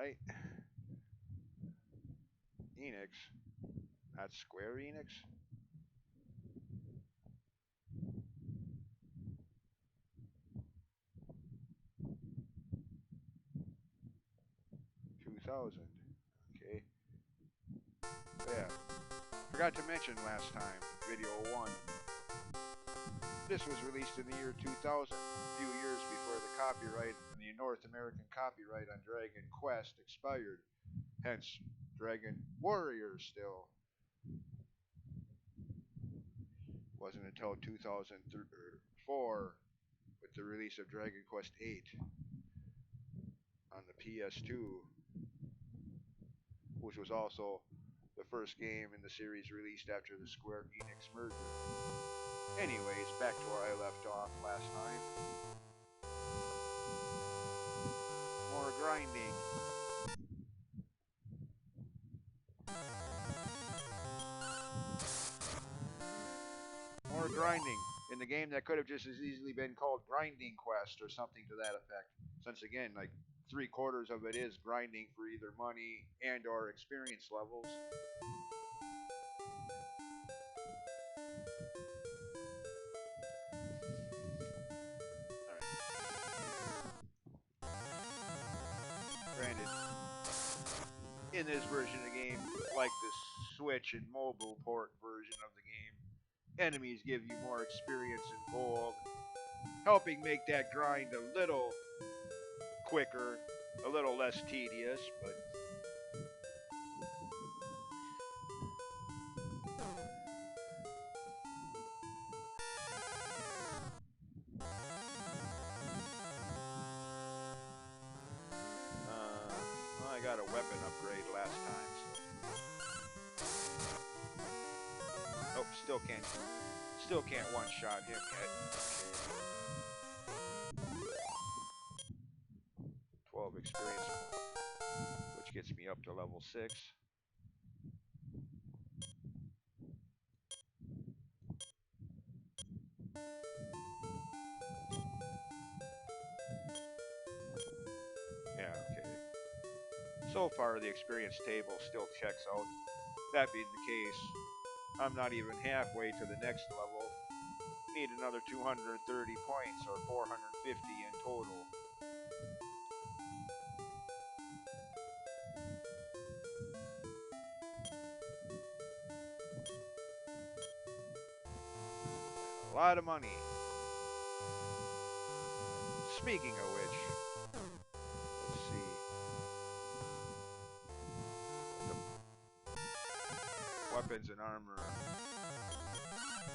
Alright. Enix. Not Square Enix. 2000. Okay. Yeah. Forgot to mention last time, video 1. This was released in the year 2000, a few years before the copyright, the North American copyright on Dragon Quest expired. Hence, Dragon Warrior still. Wasn't until 2004 with the release of Dragon Quest VIII on the PS2, which was also the first game in the series released after the Square Enix merger. Anyways, back to where I left off last time. More grinding. More grinding in the game that could have just as easily been called Grinding Quest or something to that effect. Since again, like 3/4 of it is grinding for either money and or experience levels. Granted, in this version of the game, like the Switch and mobile port version of the game, enemies give you more experience and gold, helping make that grind a little quicker, a little less tedious, but well, I got a weapon upgrade last time, so nope, still can't one-shot him yet. 12 experience, which gets me up to level 6. Yeah, okay. So far, the experience table still checks out. That being the case, I'm not even halfway to the next level. Need another 230 points, or 450 in total. A lot of money. Speaking of which, let's see. The weapons and armor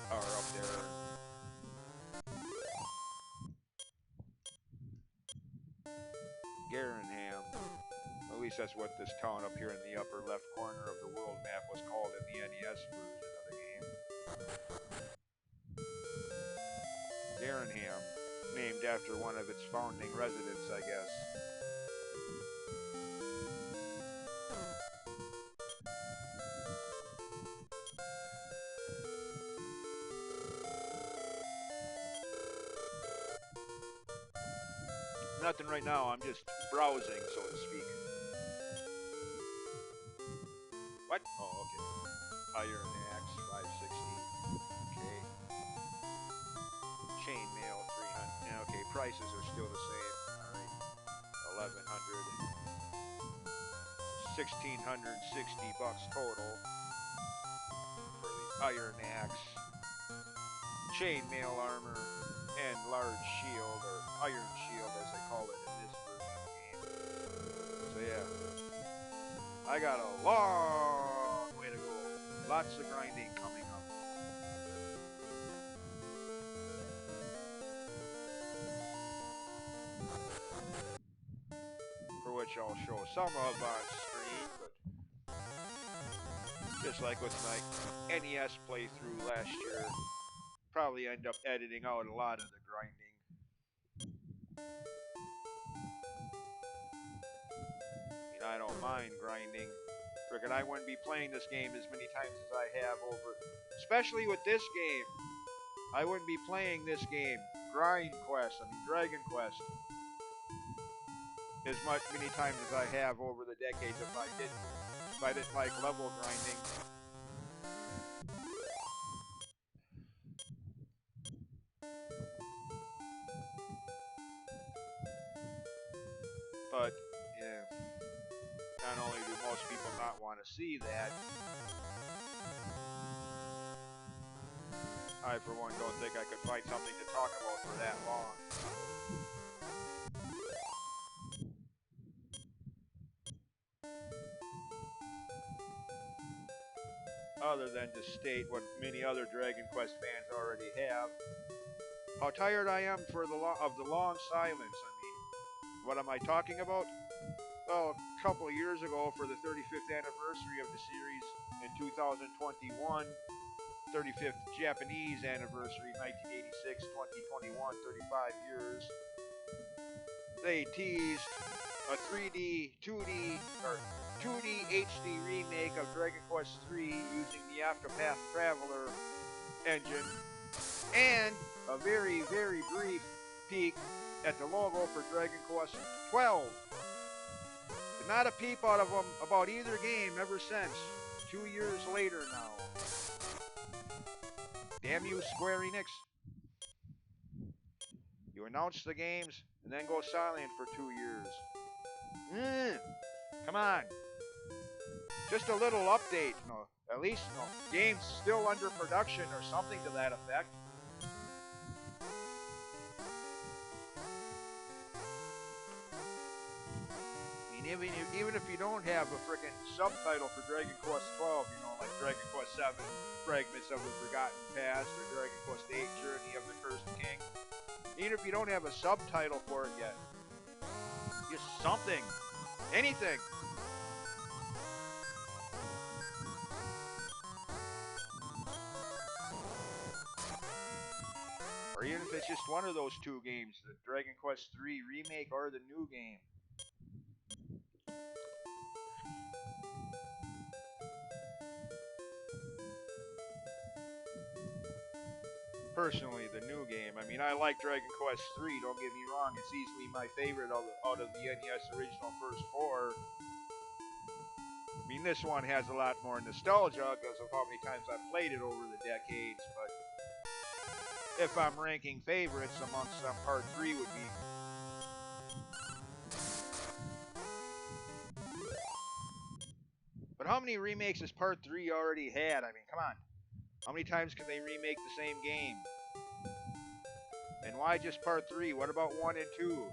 are up there. Garenham. At least that's what this town up here in the upper left corner of the world map was called in the NES version of the game. Garenham, named after one of its founding residents, I guess. Nothing right now, I'm just browsing, so to speak. What? Oh, okay. Iron Axe, 560. Okay. Chainmail, 300. Yeah, okay, prices are still the same. Alright. 1100. 1660 bucks total for the Iron Axe, chainmail armor, and large shield, or iron shield as they call it in this version of the game. So yeah, I got a long way to go. Lots of grinding coming up. For which I'll show some of on screen, but just like with my NES playthrough last year, probably end up editing out a lot of the grinding. I mean, I don't mind grinding. Frickin' I wouldn't be playing this game as many times as I have over, especially with this game. I wouldn't be playing this game, Dragon Quest. as many times as I have over the decades if I didn't like level grinding. But yeah, not only do most people not want to see that, I for one don't think I could find something to talk about for that long. Other than to state what many other Dragon Quest fans already have, how tired I am of the long silence. I mean, what am I talking about? Well, a couple of years ago, for the 35th anniversary of the series in 2021, 35th Japanese anniversary, 1986, 2021, 35 years, they teased a 3D, 2D, or 2D HD remake of Dragon Quest III using the Octopath Traveler engine, and a very, very brief peek at the logo for Dragon Quest 12. And not a peep out of them about either game ever since. 2 years later now. Damn you, Square Enix. You announce the games and then go silent for 2 years. Come on. Just a little update. No, at least game's still under production or something to that effect. I mean, even if you don't have a freaking subtitle for Dragon Quest 12, like Dragon Quest 7, Fragments of the Forgotten Past, or Dragon Quest 8, Journey of the Cursed King, even if you don't have a subtitle for it yet, just something, anything. Or even if it's just one of those two games, the Dragon Quest 3 remake or the new game. Personally, the new game. I mean, I like Dragon Quest 3, don't get me wrong. It's easily my favorite out of the NES original first four. I mean, this one has a lot more nostalgia because of how many times I've played it over the decades, but if I'm ranking favorites amongst them, Part 3 would be. But how many remakes has Part 3 already had? I mean, come on. How many times can they remake the same game? And why just Part 3? What about 1 and 2?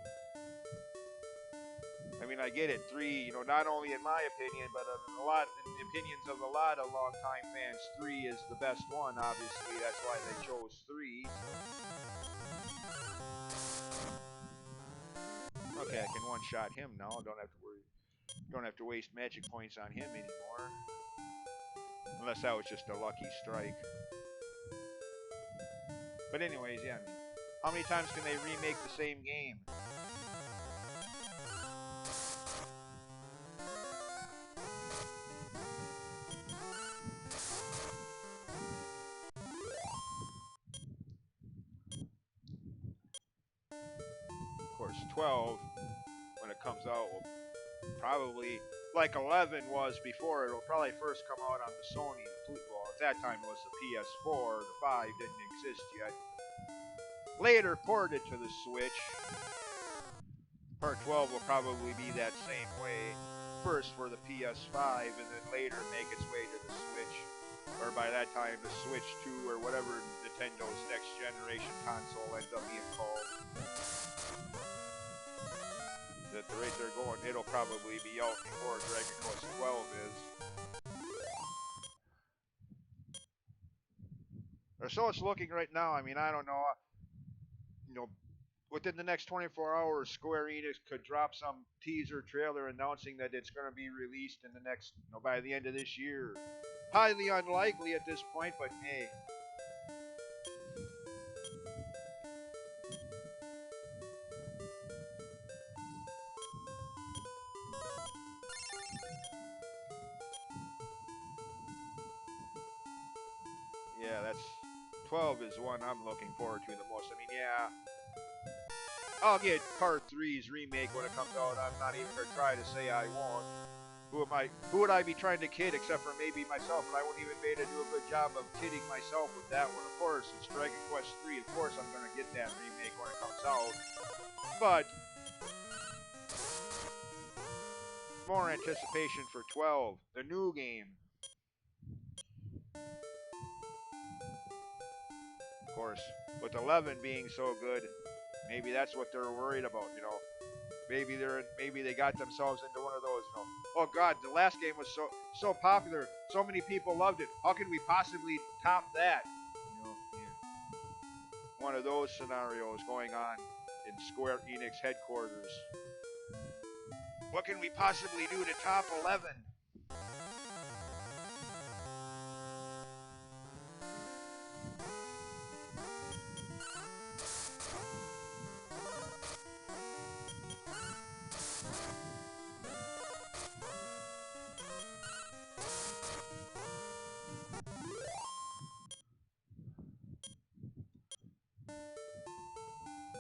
I mean, I get it. 3, not only in my opinion, but in the opinions of a lot of longtime fans, 3 is the best one, obviously. That's why they chose 3. Okay, I can one-shot him now. Don't have to worry. Don't have to waste magic points on him anymore. Unless that was just a lucky strike. But anyways, yeah, I mean, how many times can they remake the same game? Of course, 12, when it comes out, will probably, like 11 was before, it'll probably first come out on the Sony. Well, at that time it was the PS4, the 5 didn't exist yet. Later ported to the Switch. Part 12 will probably be that same way. First for the PS5 and then later make its way to the Switch. Or by that time the Switch 2 or whatever Nintendo's next generation console ends up being called. At the rate they're going, it'll probably be out before Dragon Quest 12 is. Or so it's looking right now. I mean, I don't know. Within the next 24 hours, Square Enix could drop some teaser trailer announcing that it's going to be released in the next, by the end of this year. Highly unlikely at this point, but hey. Yeah, 12 is one I'm looking forward to the most. I mean, yeah, I'll get Part 3's remake when it comes out. I'm not even gonna try to say I won't. Who would I be trying to kid except for maybe myself? And I won't even be able to do a good job of kidding myself with that one. Of course, it's Dragon Quest 3. Of course, I'm gonna get that remake when it comes out. But more anticipation for 12, the new game. Of course, with 11 being so good, maybe that's what they're worried about. You know, maybe they got themselves into one of those. You know, oh God, the last game was so popular, so many people loved it. How can we possibly top that? You know, yeah. One of those scenarios going on in Square Enix headquarters. What can we possibly do to top 11?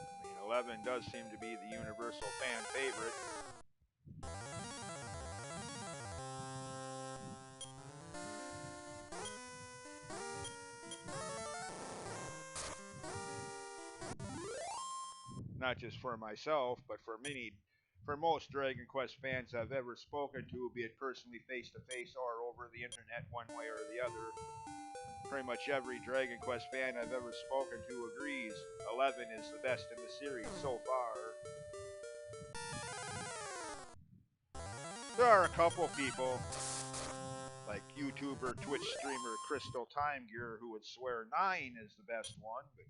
I mean, 11 does seem to be the universal fan favorite. Not just for myself, but for most Dragon Quest fans I've ever spoken to, be it personally face to face or over the internet one way or the other. Pretty much every Dragon Quest fan I've ever spoken to agrees 11 is the best in the series so far. There are a couple people, like YouTuber, Twitch streamer Crystal Time Gear, who would swear 9 is the best one, but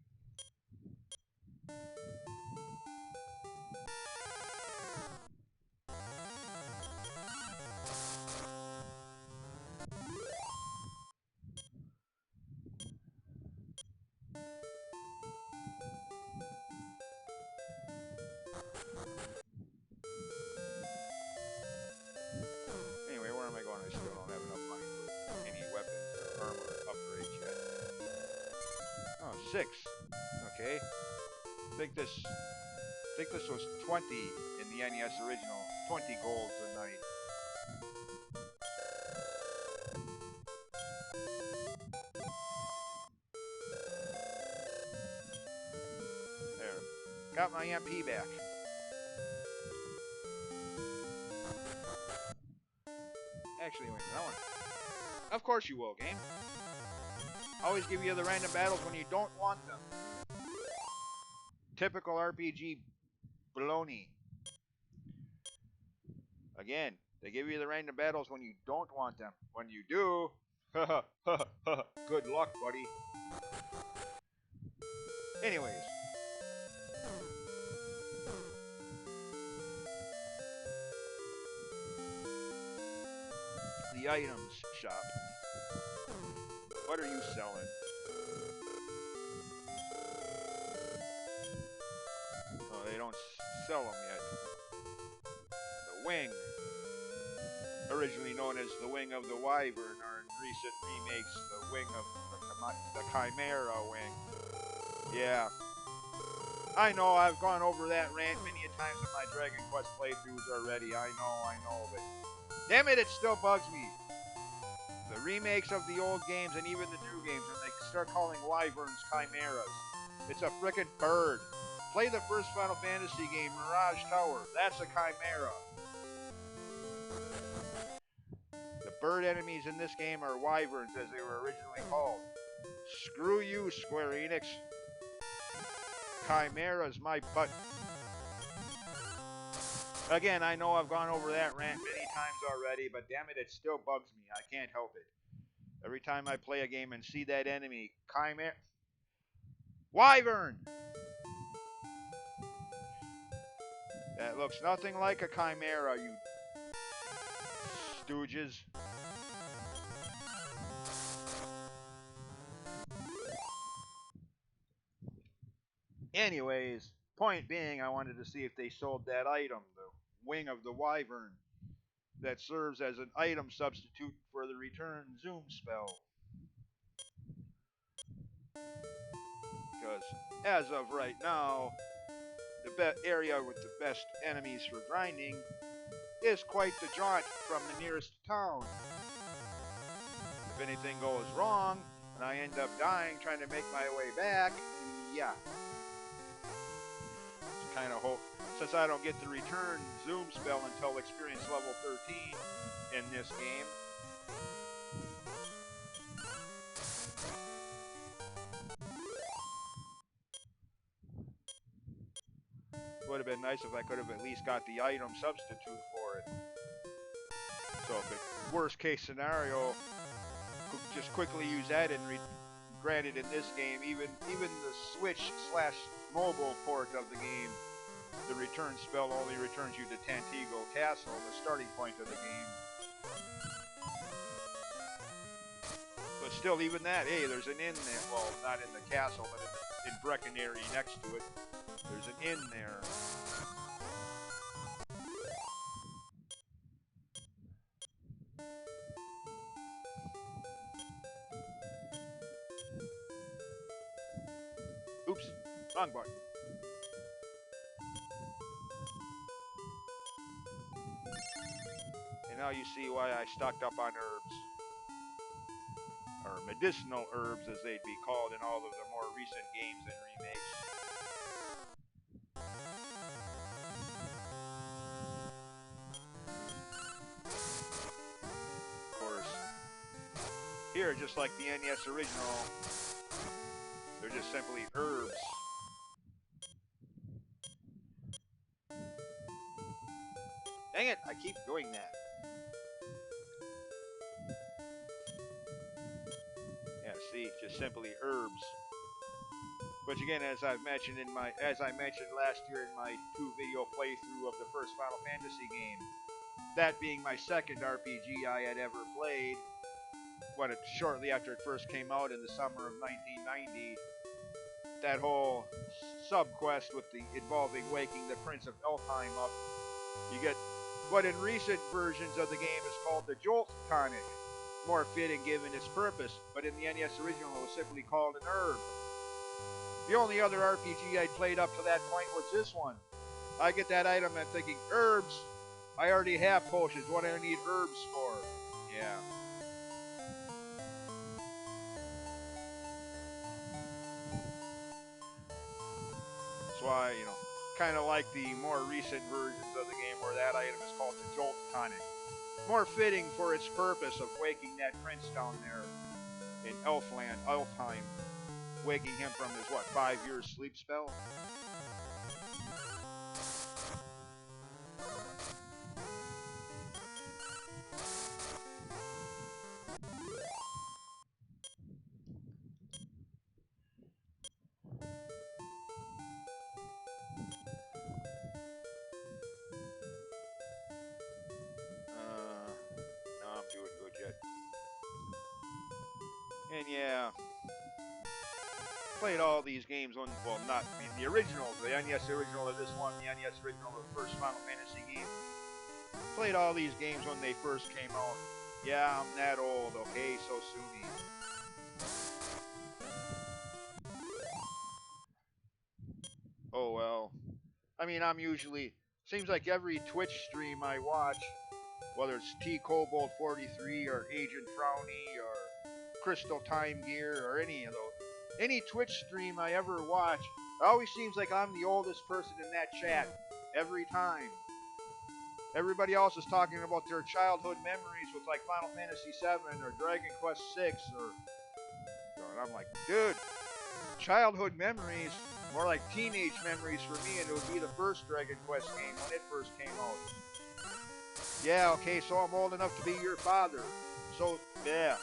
anyway, where am I going? I still don't have enough money for any weapons or armor upgrades yet. Oh, 6. Okay. I think this was 20 in the NES original. 20 golds a night. There. Got my MP back. Actually, wait, that one. Of course you will, game. Always give you the random battles when you don't want them. Typical RPG baloney. Again, they give you the random battles when you don't want them. When you do, good luck, buddy. Anyways. The items shop. What are you selling? Oh, they don't sell them yet. The wing, originally known as the wing of the Wyvern, or in recent remakes, the wing of the Chimera wing. Yeah. I know, I've gone over that rant many a times in my Dragon Quest playthroughs already. I know, but damn it, it still bugs me. The remakes of the old games and even the new games, when they start calling Wyverns Chimeras. It's a frickin' bird. Play the first Final Fantasy game, Mirage Tower. That's a Chimera. The bird enemies in this game are Wyverns, as they were originally called. Screw you, Square Enix. Chimera's my butt. Again, I know I've gone over that rant many times already, but damn it, it still bugs me. I can't help it. Every time I play a game and see that enemy, Chimera... Wyvern! That looks nothing like a Chimera, you stooges. Anyways, point being, I wanted to see if they sold that item, the wing of the Wyvern, that serves as an item substitute for the return zoom spell. Because as of right now, the area with the best enemies for grinding is quite the jaunt from the nearest town. If anything goes wrong and I end up dying trying to make my way back, yeah, it's kind of hope. Since I don't get the return zoom spell until experience level 13 in this game, it would have been nice if I could have at least got the item substitute for it. So if it, worst case scenario, just quickly use that and granted in this game, even the Switch/mobile port of the game, the return spell only returns you to Tantigo Castle, the starting point of the game. But still, even that, hey, there's an inn there. Well, not in the castle, but in Breckenary next to it. There's an inn there. Oops, wrong button. And now you see why I stocked up on herbs. Or medicinal herbs as they'd be called in all of the more recent games and remakes. Of course, here, just like the NES original, they're just simply herbs. Dang it, I keep doing that. Yeah, see, just simply herbs. Which again, as I mentioned last year in my 2-video playthrough of the first Final Fantasy game, that being my second RPG I had ever played, shortly after it first came out in the summer of 1990, that whole sub-quest with the involving waking the Prince of Elfheim up, you get what in recent versions of the game is called the Jolt Tonic, more fitting given its purpose, but in the NES original it was simply called an herb. The only other RPG I'd played up to that point was this one. I get that item and I'm thinking, herbs? I already have potions, what do I need herbs for? Yeah. That's why, kind of like the more recent versions of the game where that item is called the Jolt Tonic. More fitting for its purpose of waking that prince down there in Elfheim. Waking him from his, 5-year sleep spell? No, I'm doing good yet. And yeah, played all these games on, not the original, the NES original of this one, the NES original of the first Final Fantasy game. Played all these games when they first came out. Yeah, I'm that old, okay, so soony. Oh well. I mean, seems like every Twitch stream I watch, whether it's T-Cobalt 43 or Agent Frowny or Crystal Time Gear or any of those, any Twitch stream I ever watch, it always seems like I'm the oldest person in that chat. Every time. Everybody else is talking about their childhood memories with like Final Fantasy VII or Dragon Quest VI and I'm like, dude, childhood memories, more like teenage memories for me, and it would be the first Dragon Quest game when it first came out. Yeah, okay, so I'm old enough to be your father. So, yeah.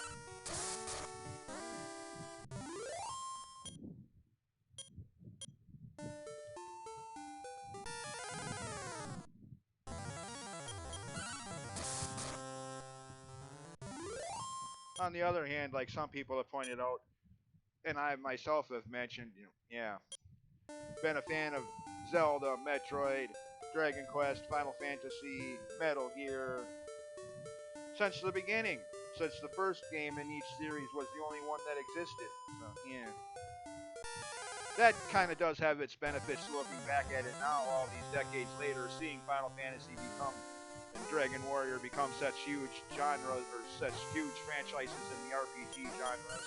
On the other hand, like some people have pointed out, and I myself have mentioned, yeah, been a fan of Zelda, Metroid, Dragon Quest, Final Fantasy, Metal Gear, since the beginning. Since the first game in each series was the only one that existed. So, yeah. that kind of does have its benefits looking back at it now, all these decades later, seeing Final Fantasy become and Dragon Warrior become such huge genres or such huge franchises in the RPG genres.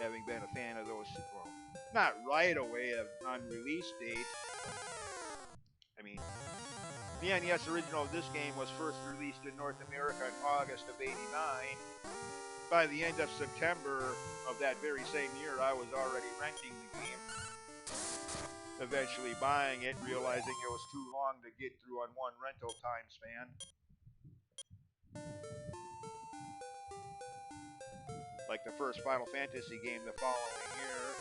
Having been a fan of those, well, not right away on release date. I mean, the NES original of this game was first released in North America in August of '89. By the end of September of that very same year, I was already renting the game. Eventually buying it, realizing it was too long to get through on one rental time span. Like the first Final Fantasy game the following year.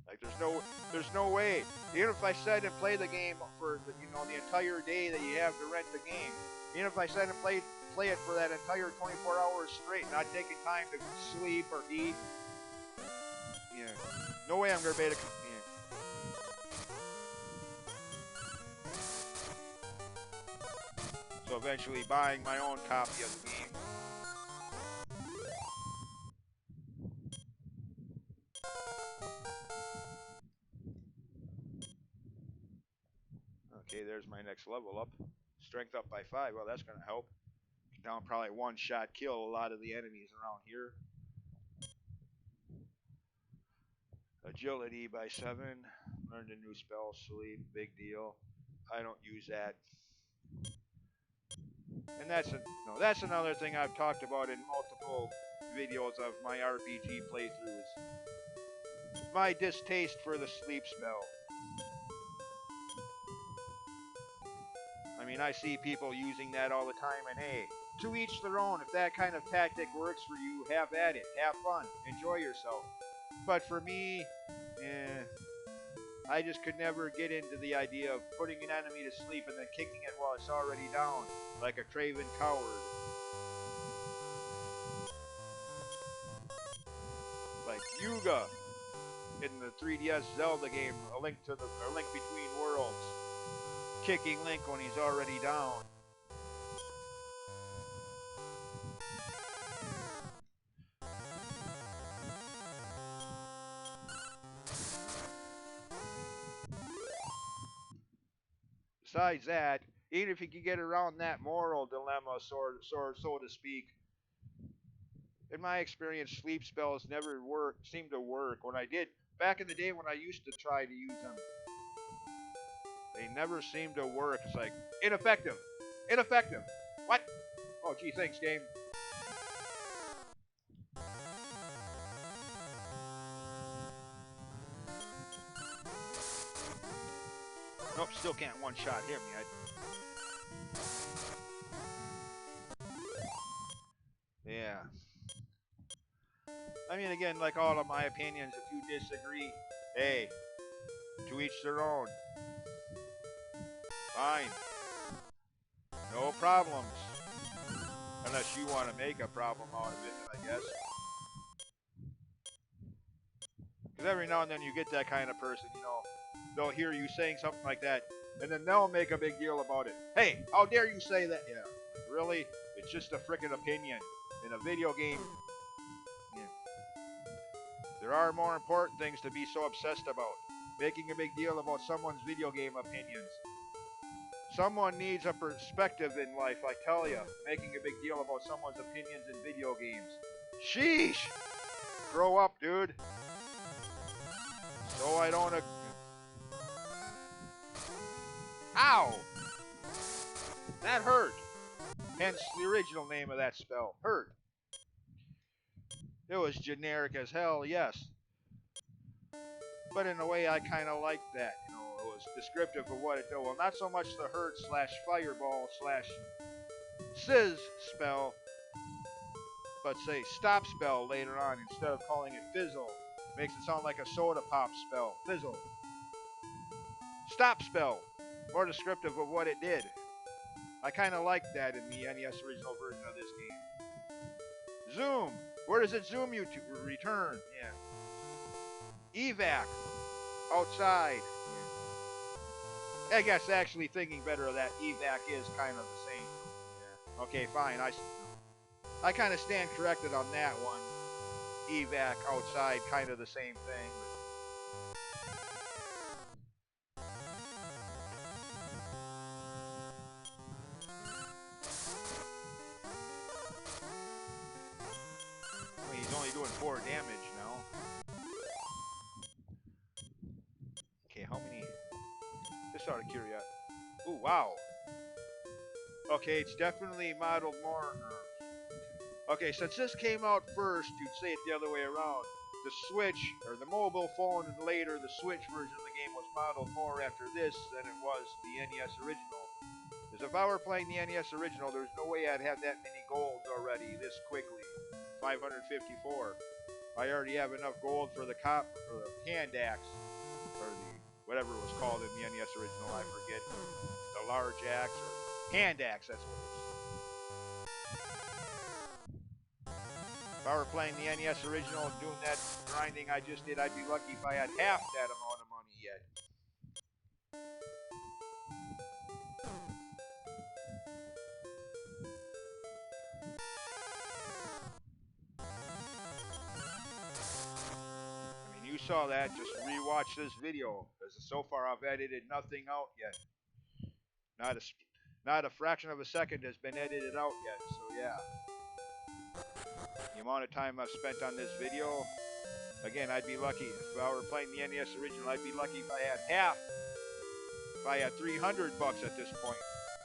Like there's no way. Even if I sat and played the game for the entire day that you have to rent the game, even if I sat and play it for that entire 24 hours straight, not taking time to sleep or eat, yeah, no way I'm gonna be able to. Yeah. So eventually buying my own copy of the game. Okay, there's my next level up. Strength up by 5. Well, that's going to help. Down probably one-shot kill a lot of the enemies around here. Agility by 7. Learned a new spell, sleep, big deal. I don't use that. And that's another thing I've talked about in multiple videos of my RPG playthroughs. My distaste for the sleep spell. I mean, I see people using that all the time, and hey, to each their own. If that kind of tactic works for you, have at it. Have fun. Enjoy yourself. But for me, I just could never get into the idea of putting an enemy to sleep and then kicking it while it's already down, like a craven coward. Like Yuga in the 3DS Zelda game, A Link Between Worlds, kicking Link when he's already down. Besides that, even if you could get around that moral dilemma, so to speak, in my experience, sleep spells never seemed to work. When I did, back in the day when I used to try to use them, they never seemed to work. It's like, ineffective. Ineffective. What? Oh, gee, thanks, game. Nope, still can't one-shot hit me. Yeah. I mean, again, like all of my opinions, if you disagree, hey, to each their own. Fine. No problems. Unless you want to make a problem out of it, I guess. Because every now and then you get that kind of person, they'll hear you saying something like that, and then they'll make a big deal about it. Hey, how dare you say that? Yeah, really? It's just a frickin' opinion. In a video game, yeah. There are more important things to be so obsessed about. Making a big deal about someone's video game opinions. Someone needs a perspective in life, I tell ya. Making a big deal about someone's opinions in video games. Sheesh! Grow up, dude. So I don't... Ow! That hurt. Hence the original name of that spell. Hurt. It was generic as hell, yes. But in a way, I kind of liked that. It was descriptive of what it did. Well, not so much the hurt / fireball / sizz spell, but say stop spell later on instead of calling it fizzle. Makes it sound like a soda pop spell. Fizzle. Stop spell. More descriptive of what it did. I kind of liked that in the NES original version of this game. Zoom. Where does it zoom you to? Return. Yeah. Evac. Outside. Yeah. I guess actually thinking better of that, evac is kind of the same. Okay, fine. I kind of stand corrected on that one. Evac outside, kind of the same thing. I mean, he's only doing 4 damage now. Okay, how many? Just out of curiosity. Ooh, wow. Okay, it's definitely modeled more. Okay, since this came out first, you'd say it the other way around. The Switch, or the mobile phone, and later the Switch version of the game was modeled more after this than it was the NES original. Because if I were playing the NES original, there's no way I'd have that many golds already this quickly. 554. I already have enough gold for the hand axe, or the whatever it was called in the NES original, I forget. The large axe, or hand axe, that's what it is. If I were playing the NES original and doing that grinding I just did, I'd be lucky if I had half that amount of money yet. I mean, you saw that, just rewatch this video, because so far I've edited nothing out yet. Not a fraction of a second has been edited out yet, so yeah. The amount of time I've spent on this video, again, I'd be lucky. If I were playing the NES original, I'd be lucky if I had half. If I had 300 bucks at this point,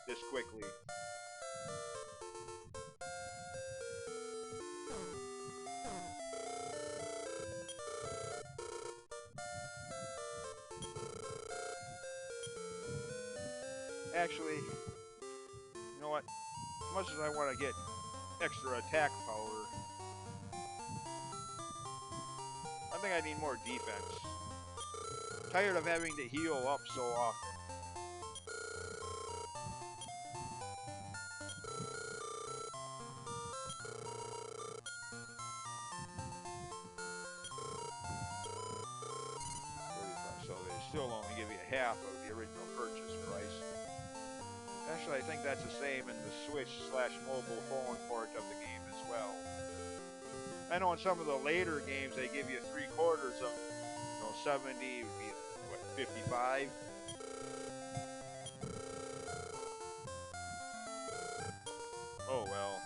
this quickly. Actually, you know what? As much as I want to get extra attack power, I think I need more defense. I'm tired of having to heal up so often. So they still only give you half of the original purchase price. Actually, I think that's the same in the Switch/mobile phone port of the game as well. I know in some of the later games they give you 3/4 of, 70 would be, what, 55? Oh well.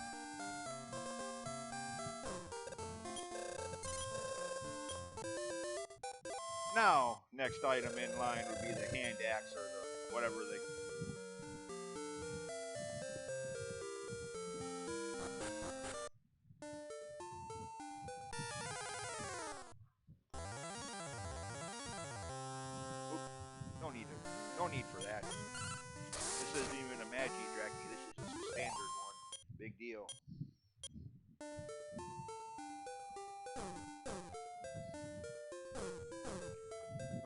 Now, next item in line would be the hand axe or the whatever they. No need for that. This isn't even a Magi Draggy. This is just a standard one. Big deal.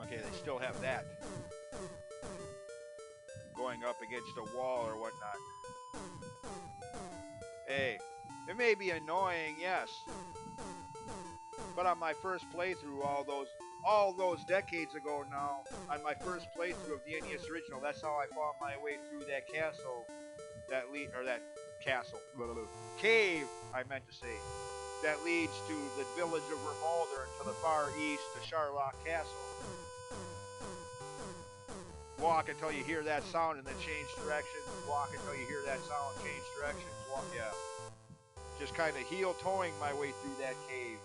Okay, they still have that. Going up against a wall or whatnot. Hey, it may be annoying, yes. But on my first playthrough, all those decades ago now, on my first playthrough of the NES original, that's how I fought my way through that castle, that cave, I meant to say, that leads to the village of Remolder and to the far east to Charlock Castle. Walk until you hear that sound and then change directions. Walk until you hear that sound, change directions. Walk, yeah. Just kind of heel toeing my way through that cave,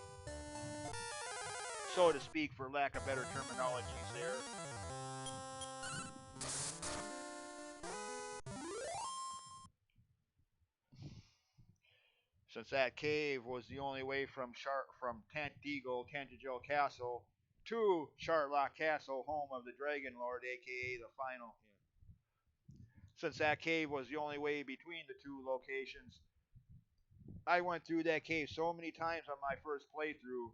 so to speak, for lack of better terminologies there. Since that cave was the only way from Tantagel Castle to Charlock Castle, home of the Dragon Lord, aka the final. Since that cave was the only way between the two locations, I went through that cave so many times on my first playthrough,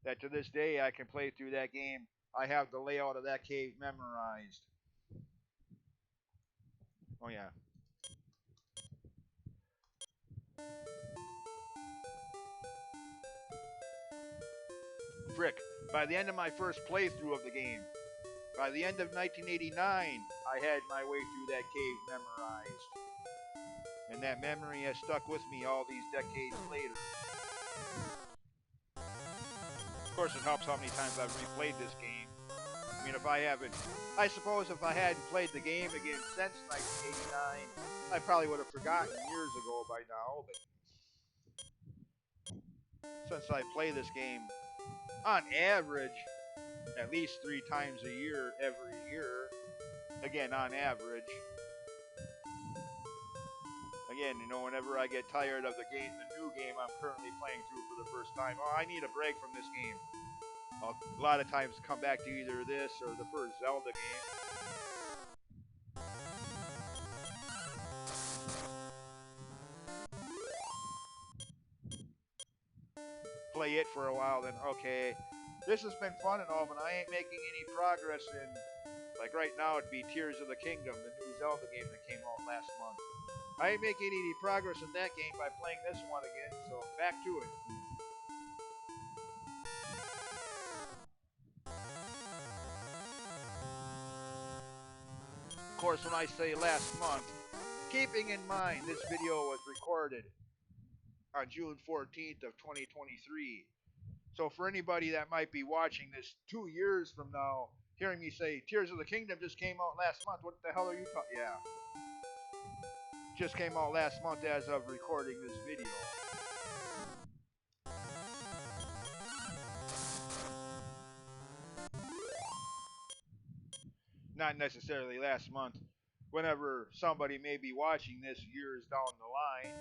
that to this day I can play through that game. I have the layout of that cave memorized. Oh yeah. Frick, by the end of my first playthrough of the game, By the end of 1989, I had my way through that cave memorized. And that memory has stuck with me all these decades later. Of course, it helps how many times I've replayed this game. I mean, I suppose if I hadn't played the game again since 1989, I probably would have forgotten years ago by now, but since I play this game on average at least 3 times a year every year, again on average, again, you know, whenever I get tired of the new game I'm currently playing through for the first time, oh, I need a break from this game. I'll a lot of times come back to either this or the first Zelda game. Play it for a while, then okay, this has been fun and all, but I ain't making any progress in, like right now it'd be Tears of the Kingdom, the new Zelda game that came out last month. I ain't making any progress in that game by playing this one again, so back to it. Of course, when I say last month, keeping in mind this video was recorded on June 14th of 2023. So for anybody that might be watching this 2 years from now, hearing me say Tears of the Kingdom just came out last month, what the hell are you talking? Yeah. Just came out last month as of recording this video. Not necessarily last month. Whenever somebody may be watching this years down the line.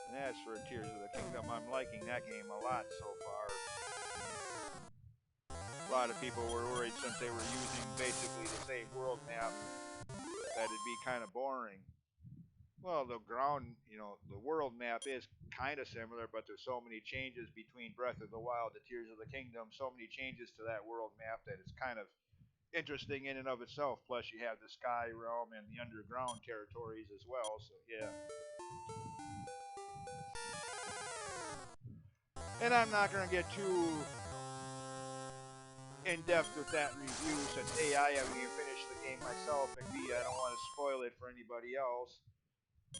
And as for Tears of the Kingdom, I'm liking that game a lot so far. A lot of people were worried since they were using basically the same world map that it'd be kind of boring. Well, the ground, you know, the world map is kind of similar, but there's so many changes between Breath of the Wild to Tears of the Kingdom, so many changes to that world map that it's kind of interesting in and of itself. Plus, you have the Sky Realm and the underground territories as well, so yeah. And I'm not going to get too in-depth with that review since A, I haven't even finished the game myself, and B, I don't want to spoil it for anybody else.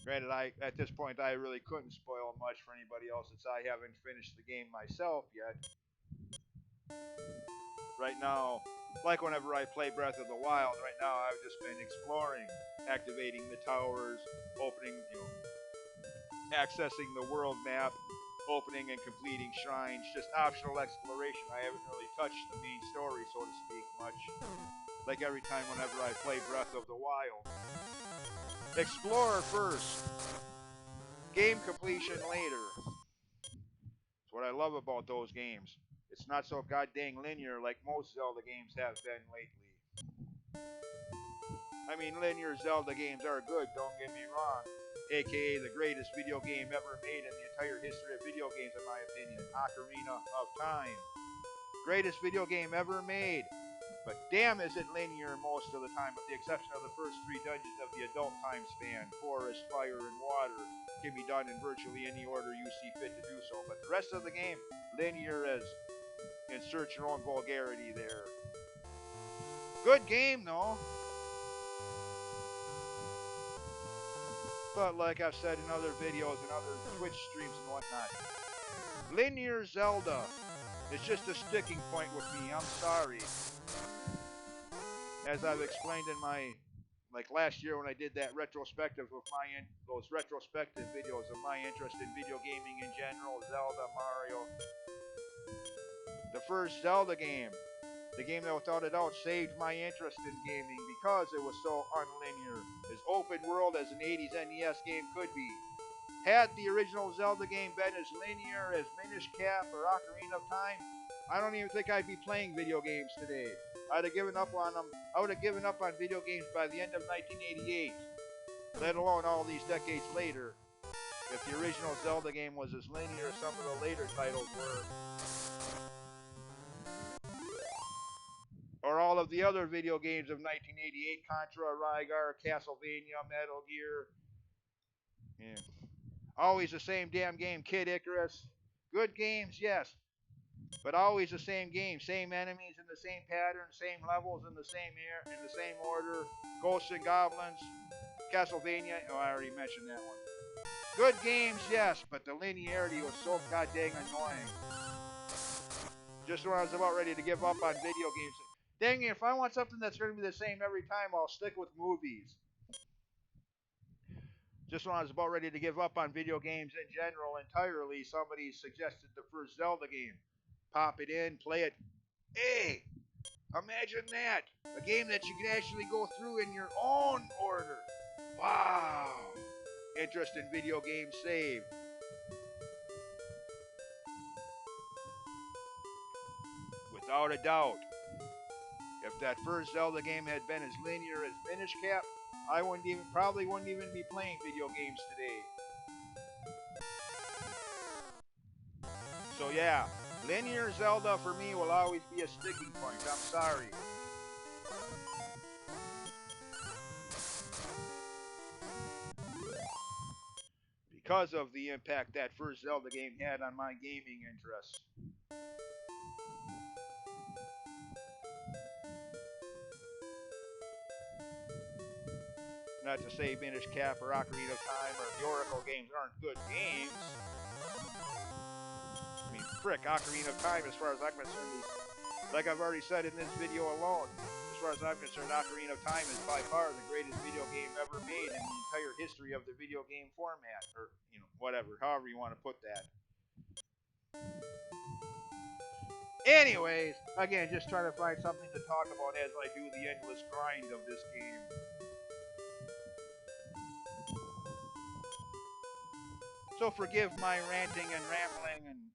Granted, at this point, I really couldn't spoil much for anybody else since I haven't finished the game myself yet. Right now, like whenever I play Breath of the Wild, right now I've just been exploring, activating the towers, opening, you know, accessing the world map, opening and completing shrines, just optional exploration. I haven't really touched the main story, so to speak, much. Like every time whenever I play Breath of the Wild. Explore first. Game completion later. That's what I love about those games. It's not so goddamn linear like most Zelda games have been lately. I mean, linear Zelda games are good, don't get me wrong. AKA the greatest video game ever made in the entire history of video games, in my opinion. Ocarina of Time. Greatest video game ever made. But damn is it linear most of the time, with the exception of the first 3 dungeons of the adult time span. Forest, fire, and water can be done in virtually any order you see fit to do so. But the rest of the game, linear as insert your own vulgarity there. Good game though. But like I've said in other videos and other Twitch streams and whatnot, linear Zelda is just a sticking point with me. I'm sorry. As I've explained in my, like last year when I did that retrospective of those retrospective videos of my interest in video gaming in general, Zelda, Mario. The first Zelda game, the game that without a doubt saved my interest in gaming because it was so unlinear, as open world as an 80s NES game could be. Had the original Zelda game been as linear as Minish Cap or Ocarina of Time, I don't even think I'd be playing video games today. I'd have given up on them. I would have given up on video games by the end of 1988, let alone all these decades later, if the original Zelda game was as linear as some of the later titles were. Or all of of the other video games of 1988, Contra, Rygar, Castlevania, Metal Gear. Yeah. Always the same damn game, Kid Icarus. Good games, yes, but always the same game, same enemies in the same pattern, same levels in the same order. Ghosts and Goblins, Castlevania. Oh, I already mentioned that one. Good games, yes, but the linearity was so goddamn annoying. Just when I was about ready to give up on video games. Dang it, if I want something that's going to be the same every time, I'll stick with movies. Just when I was about ready to give up on video games in general entirely, somebody suggested the first Zelda game. Pop it in, play it. Hey, imagine that. A game that you can actually go through in your own order. Wow. Interest in video games saved. Without a doubt. If that first Zelda game had been as linear as Minish Cap, I probably wouldn't even be playing video games today. So yeah, linear Zelda for me will always be a sticking point. I'm sorry. Because of the impact that first Zelda game had on my gaming interests. Not to say Minish Cap or Ocarina of Time or the Oracle games aren't good games. I mean, frick, Ocarina of Time, as far as I'm concerned, is, like I've already said in this video alone, as far as I'm concerned, Ocarina of Time is by far the greatest video game ever made in the entire history of the video game format. Or, you know, whatever, however you want to put that. Anyways, again, just trying to find something to talk about as I do the endless grind of this game. So forgive my ranting and rambling and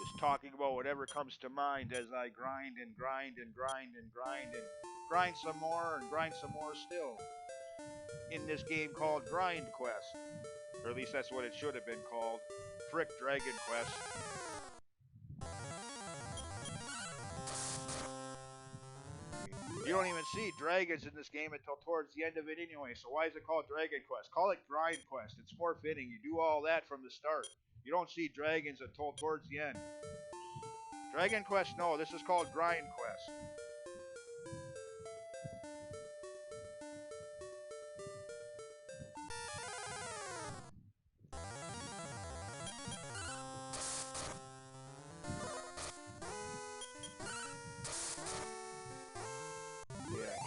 just talking about whatever comes to mind as I grind and grind and grind and grind and grind some more and grind some more still in this game called Grind Quest. Or at least that's what it should have been called. Frick Dragon Quest. You don't even see dragons in this game until towards the end of it anyway, so why is it called Dragon Quest? Call it Grind Quest. It's more fitting. You do all that from the start. You don't see dragons until towards the end. Dragon Quest, no, this is called Grind Quest.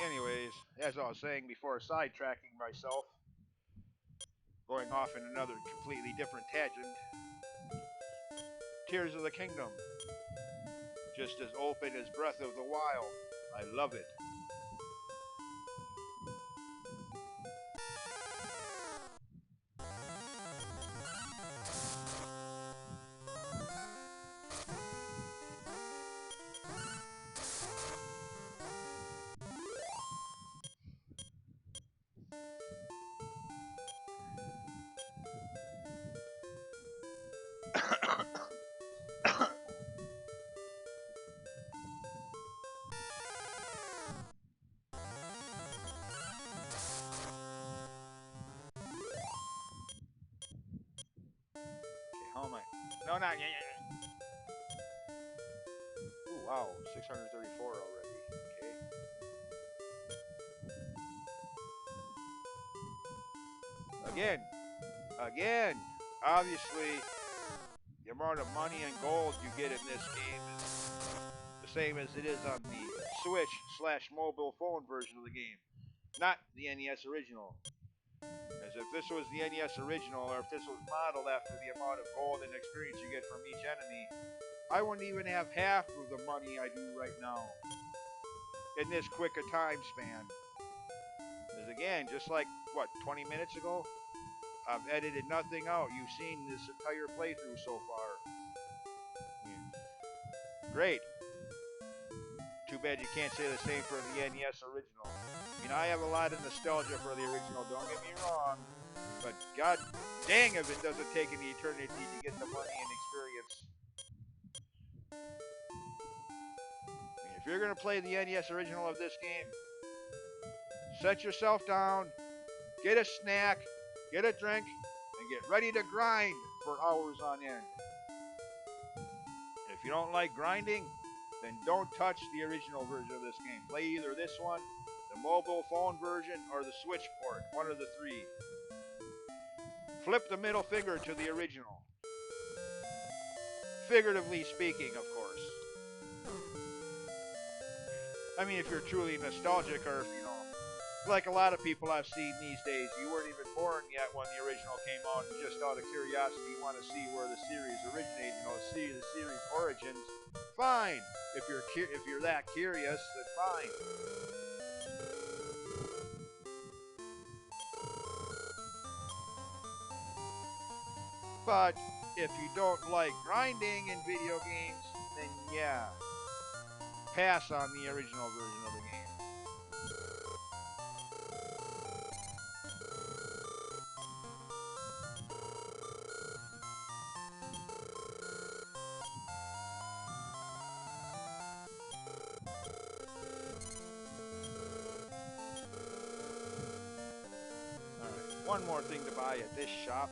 Anyways, as I was saying before, sidetracking myself, going off in another completely different tangent. Tears of the Kingdom, just as open as Breath of the Wild. I love it. How am I? No, not yet. Ooh, wow, 634 already. Okay. Again, obviously, the amount of money and gold you get in this game is the same as it is on the Switch/mobile phone version of the game, not the NES original. As if this was the NES original, or if this was modeled after the amount of gold and experience you get from each enemy, I wouldn't even have half of the money I do right now in this quick a time span. Because again, just like, what, 20 minutes ago? I've edited nothing out. You've seen this entire playthrough so far. Yeah. Great. Too bad you can't say the same for the NES original. I mean, I have a lot of nostalgia for the original, don't get me wrong, but god dang if it doesn't take an eternity to get the money and experience going to play the NES original of this game, set yourself down, get a snack, get a drink, and get ready to grind for hours on end. If you don't like grinding, then don't touch the original version of this game. Play either this one, the mobile phone version, or the Switch port, one of the three. Flip the middle finger to the original. Figuratively speaking, of course. I mean, if you're truly nostalgic, or, you know, like a lot of people I've seen these days, you weren't even born yet when the original came out, and just out of curiosity you want to see where the series originated, you know, see the series origins. Fine. If you're that curious, then fine. But if you don't like grinding in video games, then yeah, pass on the original version of the game. Alright, one more thing to buy at this shop.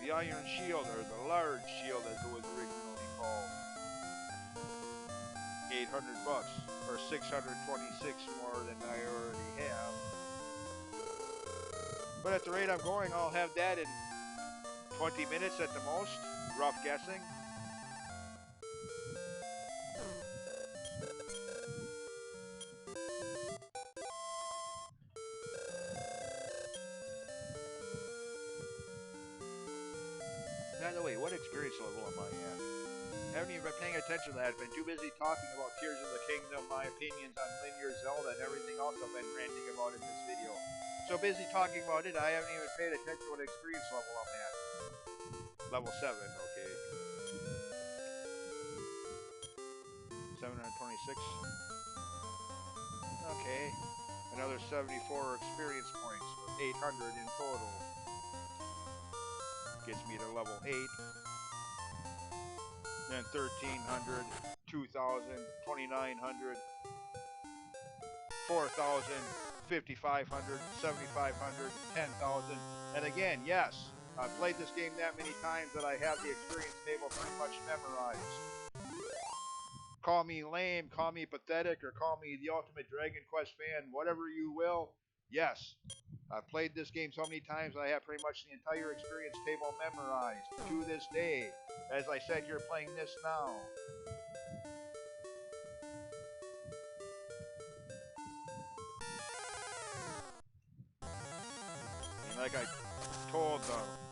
The Iron Shield, or the Large Shield as it was originally called. 800 bucks, or 626 more than I already have. But at the rate I'm going, I'll have that in 20 minutes at the most, rough guessing. By the way, what experience level am I at? Haven't even been paying attention to that. I've been too busy talking about Tears of the Kingdom, my opinions on Linear Zelda, and everything else I've been ranting about in this video. So busy talking about it, I haven't even paid attention to what experience level I'm at. Level 7, okay. 726. Okay. Another 74 experience points, 800 in total. Gets me to level 8. Then 1300, 2000, 2900, 4000, 5500, 7500, 10,000. And again, yes, I've played this game that many times that I have the experience table pretty much memorized. Call me lame, call me pathetic, or call me the ultimate Dragon Quest fan, whatever you will. Yes, I've played this game so many times I have pretty much the entire experience table memorized to this day. As I said, you're playing this now. And like I told,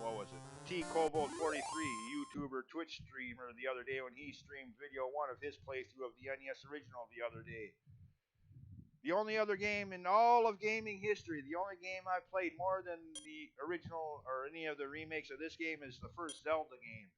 what was it? T-Kobold43, YouTuber, Twitch streamer, the other day when he streamed video 1 of his playthrough of the NES original the other day. The only other game in all of gaming history, the only game I've played more than the original or any of the remakes of this game is the first Zelda game.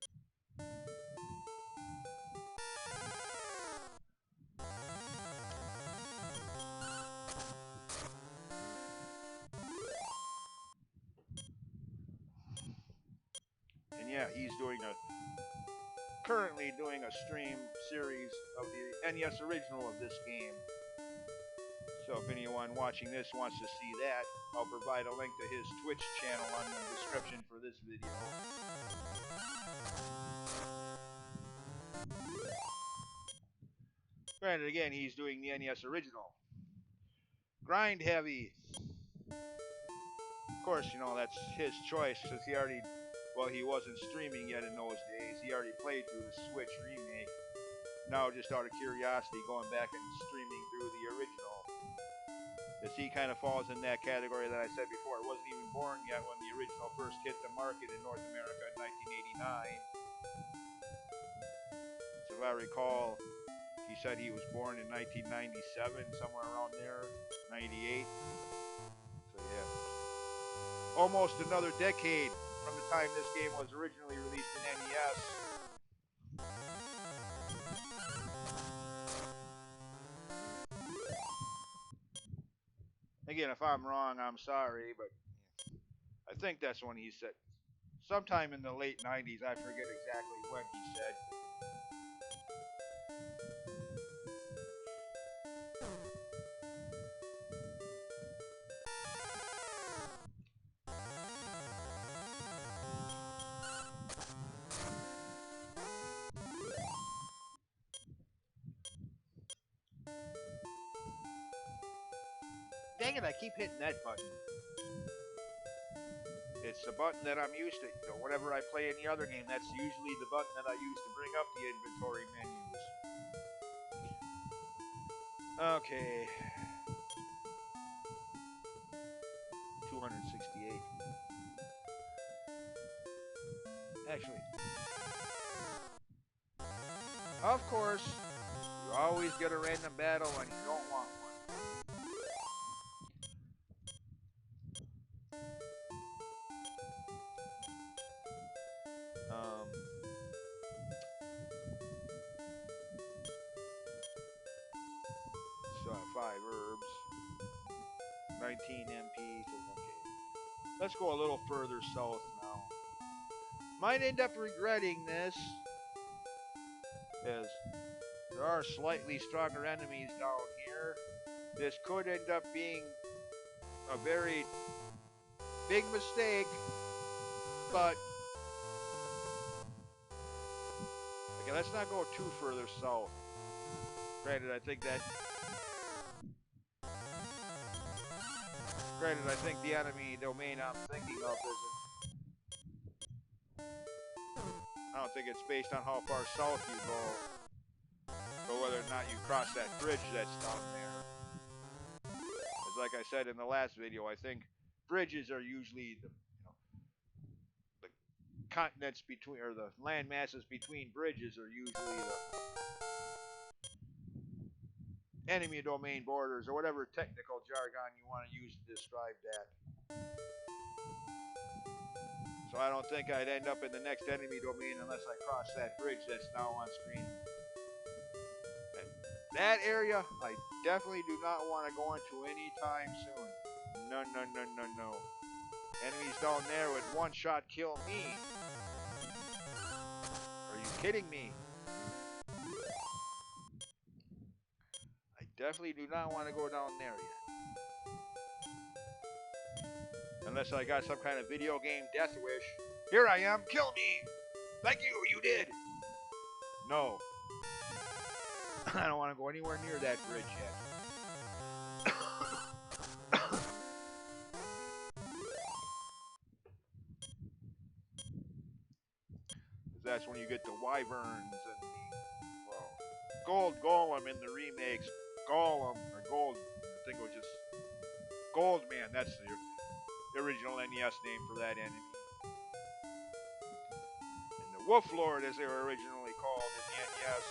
And yeah, he's currently doing a stream series of the NES original of this game. So if anyone watching this wants to see that, I'll provide a link to his Twitch channel on the description for this video. Granted, again, he's doing the NES original. Grind heavy. Of course, you know, that's his choice since he already, well, he wasn't streaming yet in those days. He already played through the Switch remake. Now, just out of curiosity, going back and streaming through the original. As he kind of falls in that category that I said before. It wasn't even born yet when the original first hit the market in North America in 1989. So if I recall, he said he was born in 1997, somewhere around there, 98. So yeah, almost another decade from the time this game was originally released in NES. Again, if I'm wrong, I'm sorry, but I think that's when he said. sometime in the late 90s. I forget exactly when he said. Dang it, I keep hitting that button. It's the button that I'm used to. You know, whenever I play any other game, that's usually the button that I use to bring up the inventory menus. Okay. 268. Actually, of course, you always get a random battle when you don't want one. So 5 herbs, 19 MP. Okay. Let's go a little further south now. Might end up regretting this, as there are slightly stronger enemies down here. This could end up being a very big mistake, but okay, let's not go too further south. Granted, I think the enemy domain I'm thinking of isn't. I don't think it's based on how far south you go, but whether or not you cross that bridge that's down there. As like I said in the last video, I think bridges are usually the continents between, or the land masses between bridges are usually the enemy domain borders, or whatever technical jargon you want to use to describe that. So I don't think I'd end up in the next enemy domain unless I cross that bridge that's now on screen. And that area, I definitely do not want to go into anytime soon. No, no, no, no, no. Enemies down there would one-shot kill me. Are you kidding me? I definitely do not want to go down there yet. Unless I got some kind of video game death wish. Here I am, kill me! Thank you, you did! No. I don't want to go anywhere near that bridge yet. Because that's when you get the wyverns and the, well, Gold Golem in the remakes. Golem, or Gold, I think it was just Goldman, that's the original NES name for that enemy. And the Wolf Lord, as they were originally called in the NES.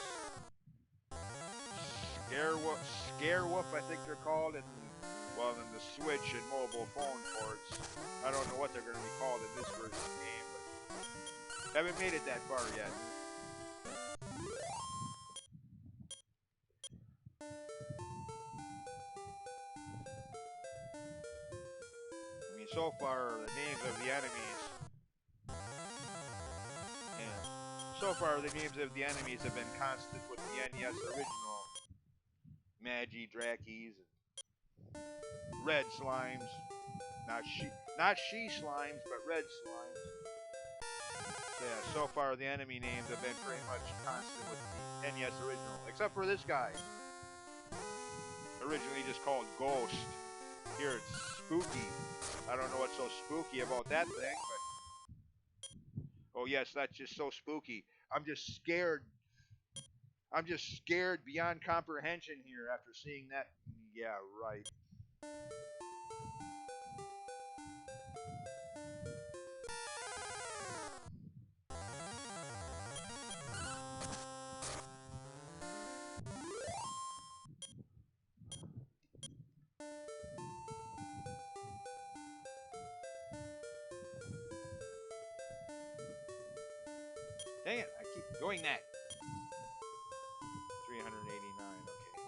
Scarewolf, I think they're called, and well, in the Switch and mobile phone ports. I don't know what they're going to be called in this version of the game, but haven't made it that far yet. I mean, so far, the names of the enemies, so far the names of the enemies have been constant with the NES original. Magi, Drakis, and red slimes. Not she slimes, but red slimes. So yeah, so far the enemy names have been pretty much constant with the NES original, except for this guy. Originally just called Ghost. Here it's Spooky. I don't know what's so spooky about that thing, but oh yes, that's just so spooky. I'm just scared. I'm just scared beyond comprehension here after seeing that. Yeah, right. Dang it, I keep doing that. 389, okay.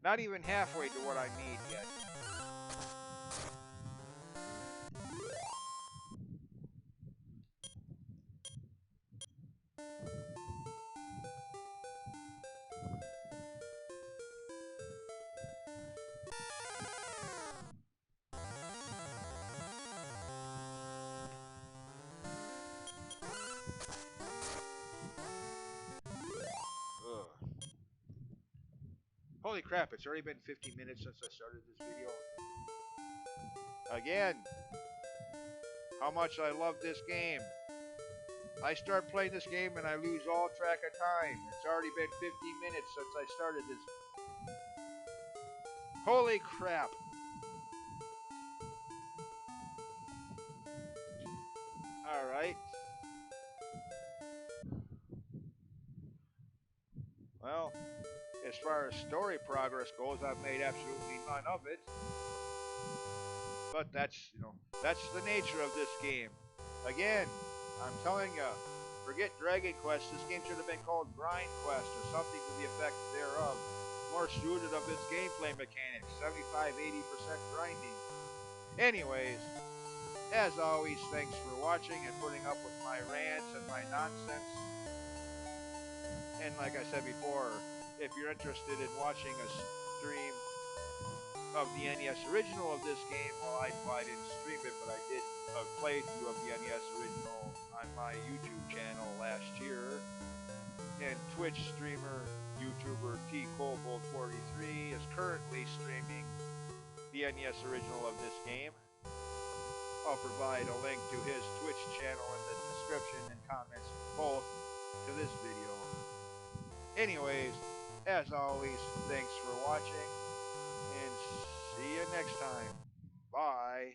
Not even halfway to what I need yet. Holy crap, it's already been 50 minutes since I started this video. Again, how much I love this game. I start playing this game and I lose all track of time. It's already been 50 minutes since I started this. Holy crap. Alright. Well, as far as story progress goes, I've made absolutely none of it. But that's, that's the nature of this game. Again, I'm telling you, forget Dragon Quest. This game should have been called Grind Quest or something to the effect thereof. More suited of its gameplay mechanics, 75-80% grinding. Anyways, as always, thanks for watching and putting up with my rants and my nonsense. And like I said before, if you're interested in watching a stream of the NES original of this game, well, I didn't stream it, but I did a playthrough of the NES original on my YouTube channel last year. And Twitch streamer, YouTuber TCobold43 is currently streaming the NES original of this game. I'll provide a link to his Twitch channel in the description and comments both to this video. Anyways, as always, thanks for watching, and see you next time. Bye.